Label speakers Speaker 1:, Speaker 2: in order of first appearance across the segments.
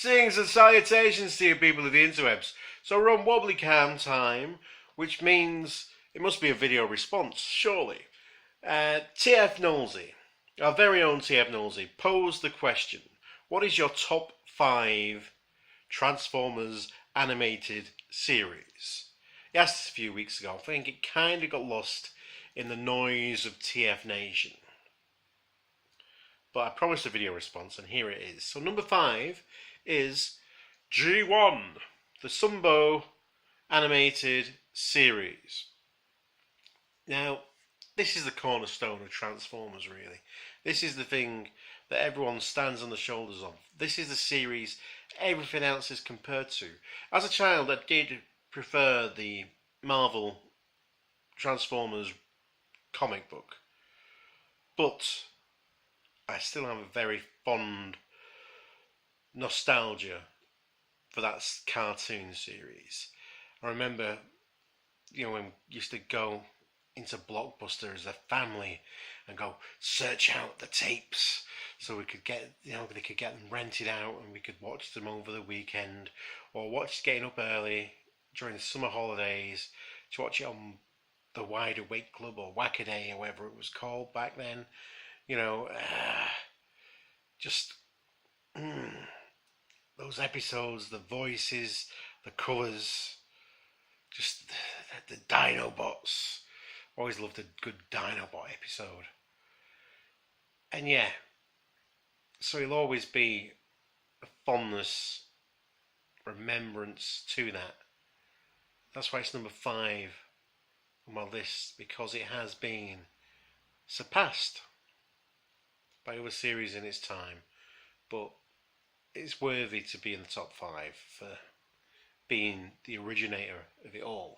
Speaker 1: Greetings and salutations to you people of the interwebs. So we're on wobbly cam time, which means it must be a video response, surely. TFKnowlsy, our very own TFKnowlsy, posed the question: what is your top 5 Transformers animated series? He asked this a few weeks ago. I think it kind of got lost in the noise of TF Nation. But I promised a video response, and here it is. So number 5 is G1, the Sumbo animated series. Now, this is the cornerstone of Transformers, really. This is the thing that everyone stands on the shoulders of. This is the series everything else is compared to. As a child, I did prefer the Marvel Transformers comic book, but I still have a very fond nostalgia for that cartoon series. I remember, when we used to go into Blockbuster as a family and go search out the tapes so we could get, they could get them rented out and we could watch them over the weekend, or watch getting up early during the summer holidays to watch it on the Wide Awake Club or Wackaday or whatever it was called back then. Those episodes, the voices, the colours, just the Dinobots. Always loved a good Dinobot episode. And yeah, so it'll always be a fondness, remembrance to that. That's why it's number 5 on my list, because it has been surpassed by other series in its time, but it's worthy to be in the top 5 for being the originator of it all.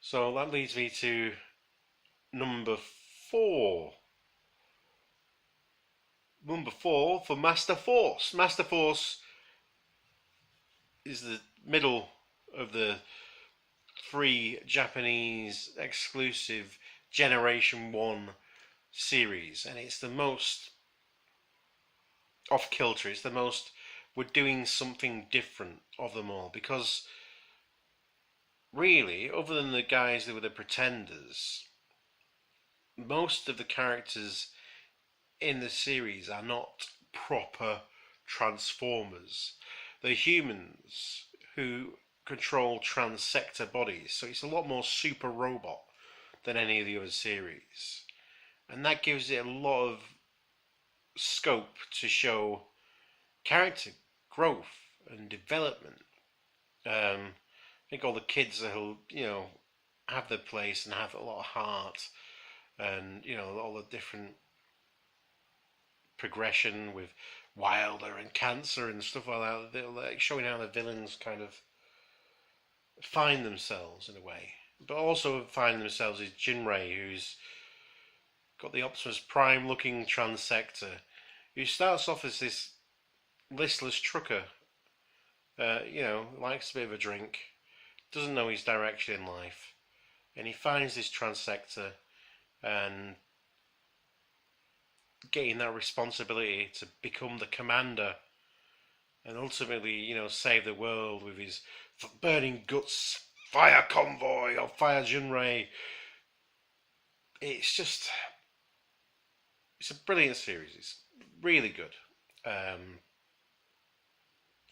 Speaker 1: So that leads me to number 4. Number 4 for Master Force. Master Force is the middle of the 3 Japanese exclusive Generation 1 series, and it's the most off-kilter. It's the most, we're doing something different of them all, because really, other than the guys that were the Pretenders, most of the characters in the series are not proper Transformers. They're humans who control transector bodies, so it's a lot more super robot than any of the other series, and that gives it a lot of scope to show character growth and development. I think all the kids will, have their place and have a lot of heart, and all the different progression with Wilder and Cancer and stuff like that. They're like showing how the villains kind of find themselves in a way, but also find themselves as Jinray, who's got the Optimus Prime looking transector, who starts off as this listless trucker, likes a bit of a drink, doesn't know his direction in life, and he finds this transector and getting that responsibility to become the commander and ultimately, save the world with his burning guts, fire convoy or fire Jinray. It's a brilliant series. It's really good.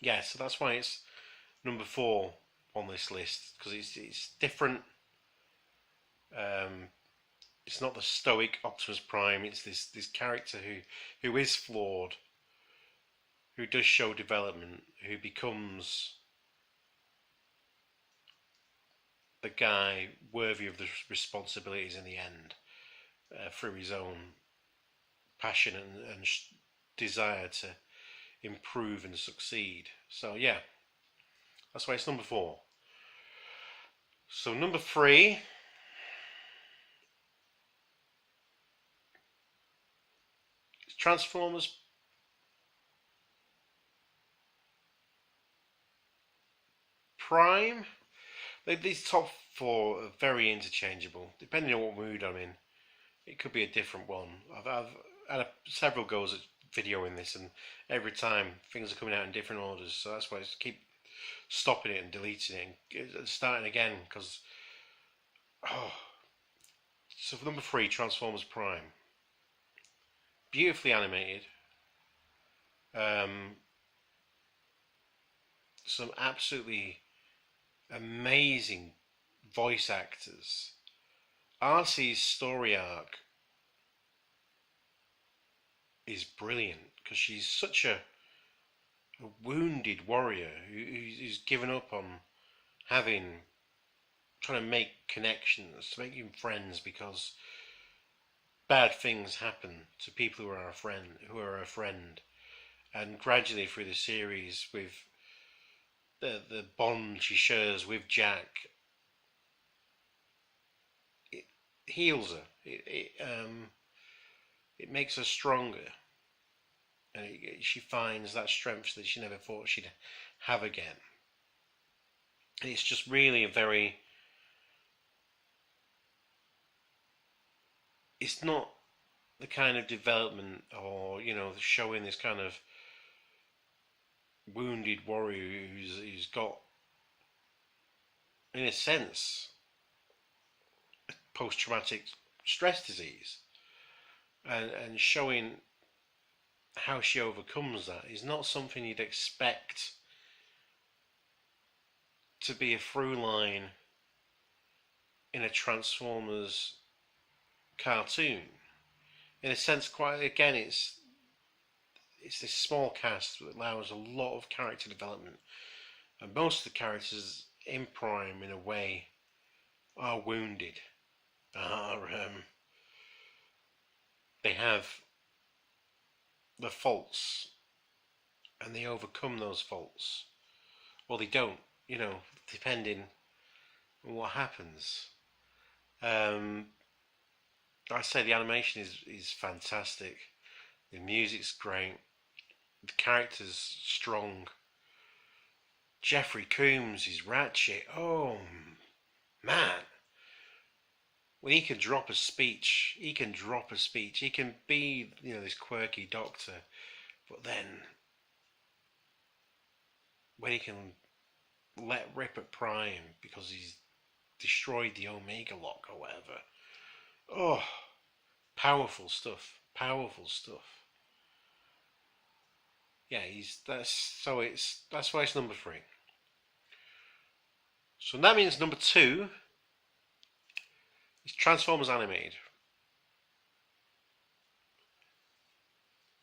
Speaker 1: So that's why it's number 4 on this list, because it's different. It's not the stoic Optimus Prime. It's this character who is flawed, who does show development, who becomes the guy worthy of the responsibilities in the end, through his own passion and desire to improve and succeed. So yeah, that's why it's number 4. So number 3 is Transformers Prime. These top 4 are very interchangeable, depending on what mood I'm in. It could be a different one. I've had several goes at videoing this, and every time things are coming out in different orders. So that's why I just keep stopping it and deleting it and starting again. Because so for number 3, Transformers Prime, beautifully animated. Some absolutely amazing voice actors. RC's story arc is brilliant because she's such a wounded warrior who's given up on trying to make connections, to making friends, because bad things happen to people who are a friend, and gradually through the series, with the bond she shares with Jack, it heals her. It makes her stronger, and she finds that strength that she never thought she'd have again. And it's just really it's not the kind of development, or showing this kind of wounded warrior who's got, in a sense, post-traumatic stress disease, and showing how she overcomes that is not something you'd expect to be a through line in a Transformers cartoon. In a sense, quite again, it's this small cast that allows a lot of character development, and most of the characters in Prime, in a way, are wounded. They have the faults, and they overcome those faults, or they don't. Depending on what happens. I say the animation is fantastic. The music's great. The character's strong. Jeffrey Combs is Ratchet. Oh man, when he can drop a speech, he can be this quirky doctor, but then when he can let rip at Prime because he's destroyed the Omega Lock or whatever. Oh, powerful stuff. Yeah, that's why it's number 3. So that means number 2 is Transformers Animated.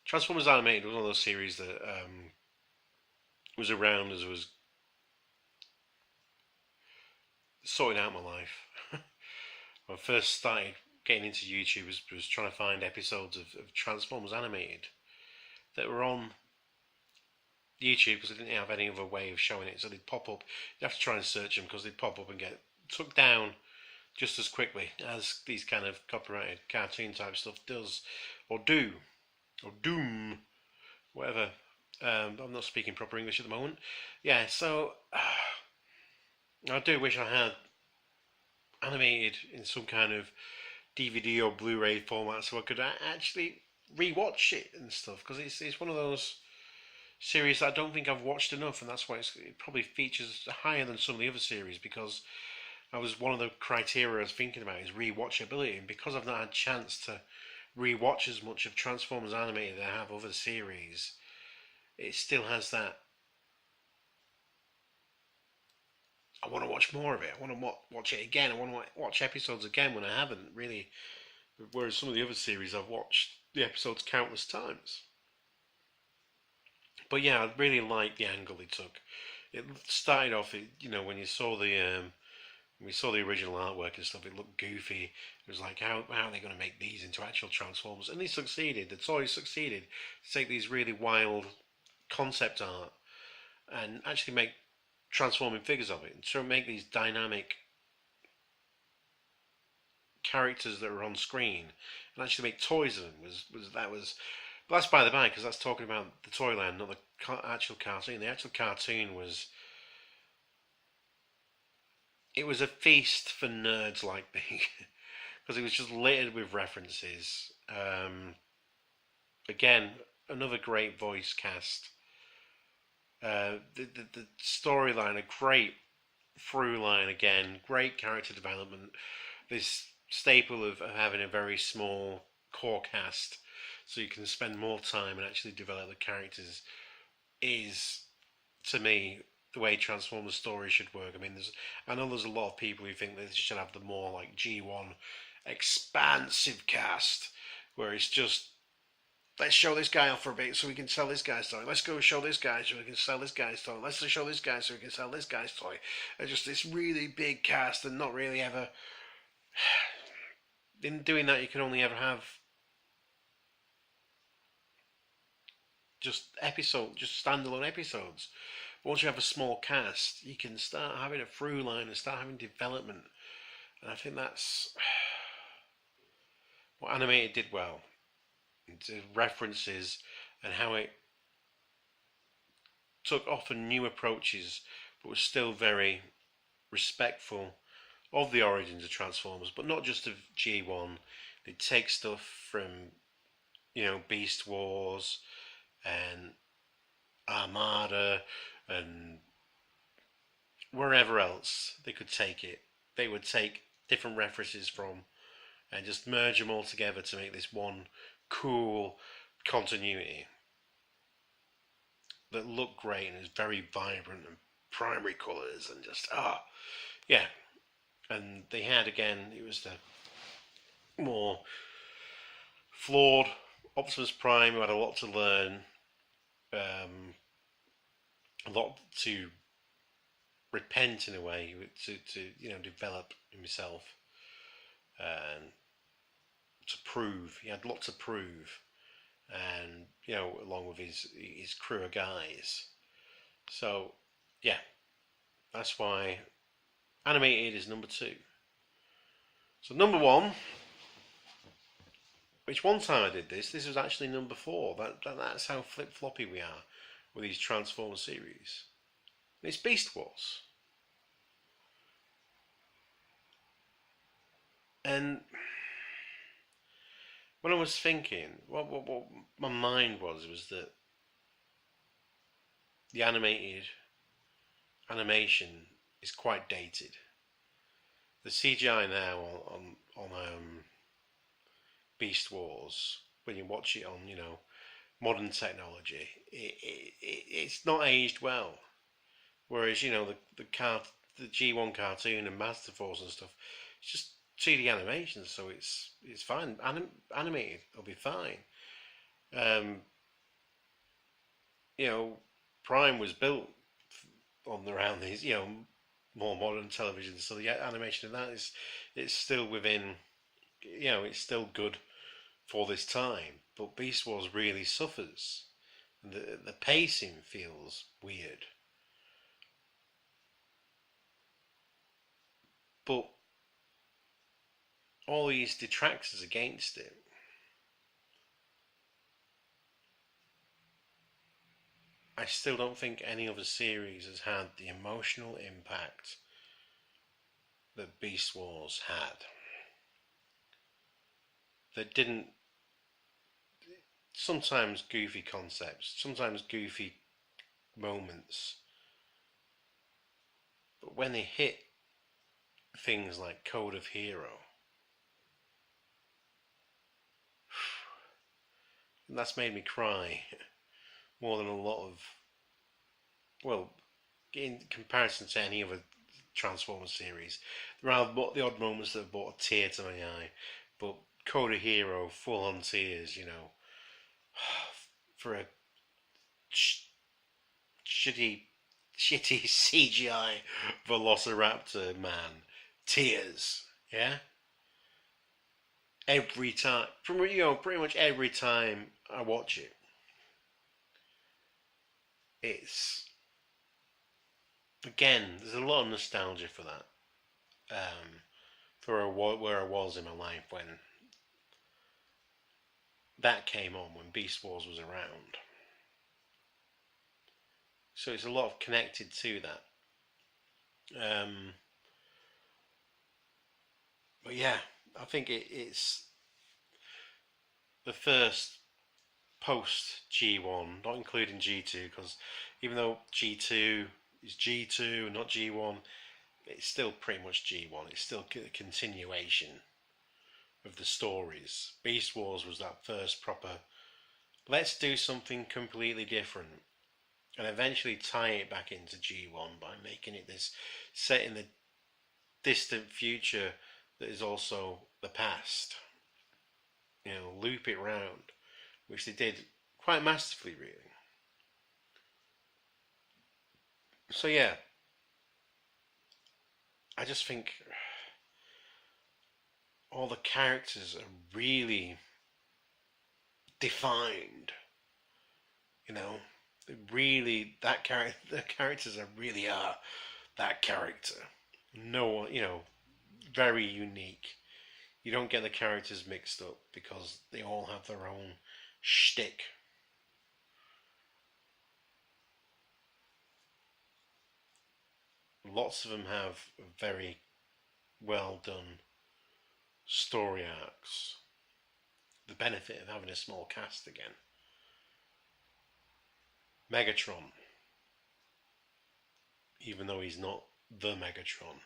Speaker 1: Transformers Animated was one of those series that was around as I was sorting out my life. When I first started getting into YouTube, was trying to find episodes of Transformers Animated that were on YouTube, because I didn't have any other way of showing it, so they'd pop up. You have to try and search them because they'd pop up and get took down just as quickly as these kind of copyrighted cartoon type stuff does, or doom, whatever. I'm not speaking proper English at the moment. Yeah, so I do wish I had animated in some kind of DVD or Blu-ray format, so I could actually rewatch it and stuff, because it's one of those series that I don't think I've watched enough, and that's why it probably features higher than some of the other series, because I was one of the criteria I was thinking about is rewatchability, and because I've not had a chance to rewatch as much of Transformers Animated as I have other series, it still has that. I want to watch more of it. I want to watch it again. I want to watch episodes again when I haven't really. Whereas some of the other series I've watched the episodes countless times. But yeah, I really liked the angle they took. It started off, when you saw we saw the original artwork and stuff, it looked goofy. It was like, how are they going to make these into actual Transformers? And they succeeded. The toys succeeded to take these really wild concept art and actually make transforming figures of it, and to make these dynamic characters that are on screen, and actually make toys of them was. But that's by the by, because that's talking about the Toyland, not the actual cartoon. The actual cartoon was a feast for nerds like me, because it was just littered with references. Again, another great voice cast. The storyline, a great through line again, great character development. This staple of having a very small core cast, so you can spend more time and actually develop the characters, is to me the way Transformers story should work. I mean, I know there's a lot of people who think that they should have the more like G1 expansive cast, where it's just let's show this guy off for a bit so we can sell this guy's toy. Let's go show this guy so we can sell this guy's toy. Let's show this guy so we can sell this guy's toy. It's just this really big cast and not really ever. In doing that, you can only ever have just standalone episodes. But once you have a small cast, you can start having a through line and start having development. And I think that's what animated did well. The references and how it took often new approaches, but was still very respectful of the origins of Transformers, but not just of G1. They take stuff from, Beast Wars and Armada and wherever else they could take it. They would take different references from and just merge them all together to make this one cool continuity that looked great and is very vibrant and primary colours and just yeah. And they had again, it was the more flawed Optimus Prime who had a lot to learn, a lot to repent in a way, to develop himself and to prove. He had lots to prove, and along with his crew of guys. So yeah, that's why animated is number 2. So number 1, which one time I did this was actually number 4. That's how flip floppy we are with these Transformers series. And it's Beast Wars. And when I was thinking, what my mind was that the animation is quite dated. The CGI now on Beast Wars, when you watch it on modern technology, it's not aged well. Whereas the G1 cartoon and Master Force and stuff, it's just 2D animation, so it's fine. Animated, it'll be fine. Prime was built around these more modern television, so the animation of that it's still within, it's still good for this time. But Beast Wars really suffers. The pacing feels weird. But all these detractors against it, I still don't think any other series has had the emotional impact that Beast Wars had. That didn't. Sometimes goofy concepts, sometimes goofy moments, but when they hit things like Code of Hero, and that's made me cry more than a lot of, well, in comparison to any other Transformers series, there are the odd moments that have brought a tear to my eye, but Code of Hero, full on tears, for a shitty CGI Velociraptor man, tears, yeah. Every time, pretty much every time I watch it, it's again, there's a lot of nostalgia for that. For where I was in my life when that came on, when Beast Wars was around. So it's a lot of connected to that. But yeah, I think it's the first post G1, not including G2, because even though G2 is G2 and not G1, it's still pretty much G1. It's still a continuation of the stories. Beast Wars was that first proper, let's do something completely different, and eventually tie it back into G1 by making it this set in the distant future that is also the past. You know, loop it round, which they did quite masterfully, really. So yeah, I just think all the characters are really defined. You know, really that character, the characters are really are that character. No, you know, very unique. You don't get the characters mixed up because they all have their own shtick. Lots of them have very well done story arcs. The benefit of having a small cast again. Megatron, even though he's not the Megatron,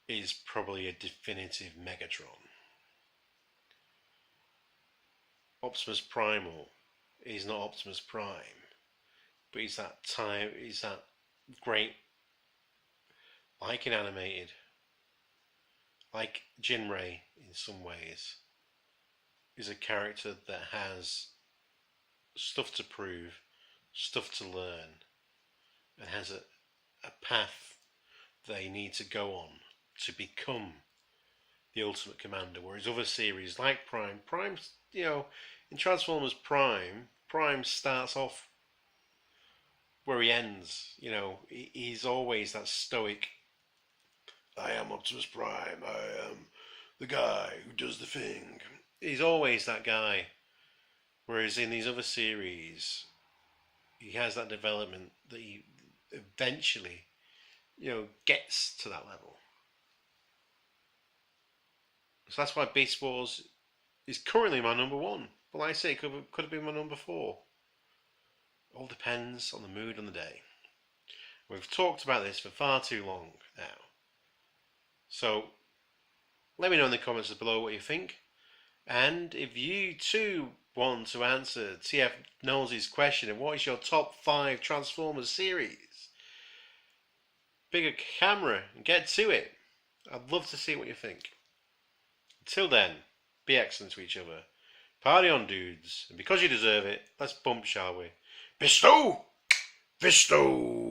Speaker 1: is probably a definitive Megatron. Optimus Primal is not Optimus Prime, but he's that great, like in animated, like Jinray in some ways, is a character that has stuff to prove, stuff to learn, and has a path they need to go on to become the Ultimate Commander. Whereas other series like Prime's, you know, in Transformers Prime starts off where he ends. You know, he's always that stoic, I am Optimus Prime, I am the guy who does the thing. He's always that guy. Whereas in these other series, he has that development that he eventually, you know, gets to that level. So that's why Beast Wars is currently my number one. But like I say, it could have been my number 4. All depends on the mood on the day. We've talked about this for far too long now. So let me know in the comments below what you think. And if you too want to answer TFKnowlsy's question of what is your top 5 Transformers series, bigger camera and get to it. I'd love to see what you think. Until then, be excellent to each other. Party on, dudes. And because you deserve it, let's bump, shall we? Bestow! Bestow!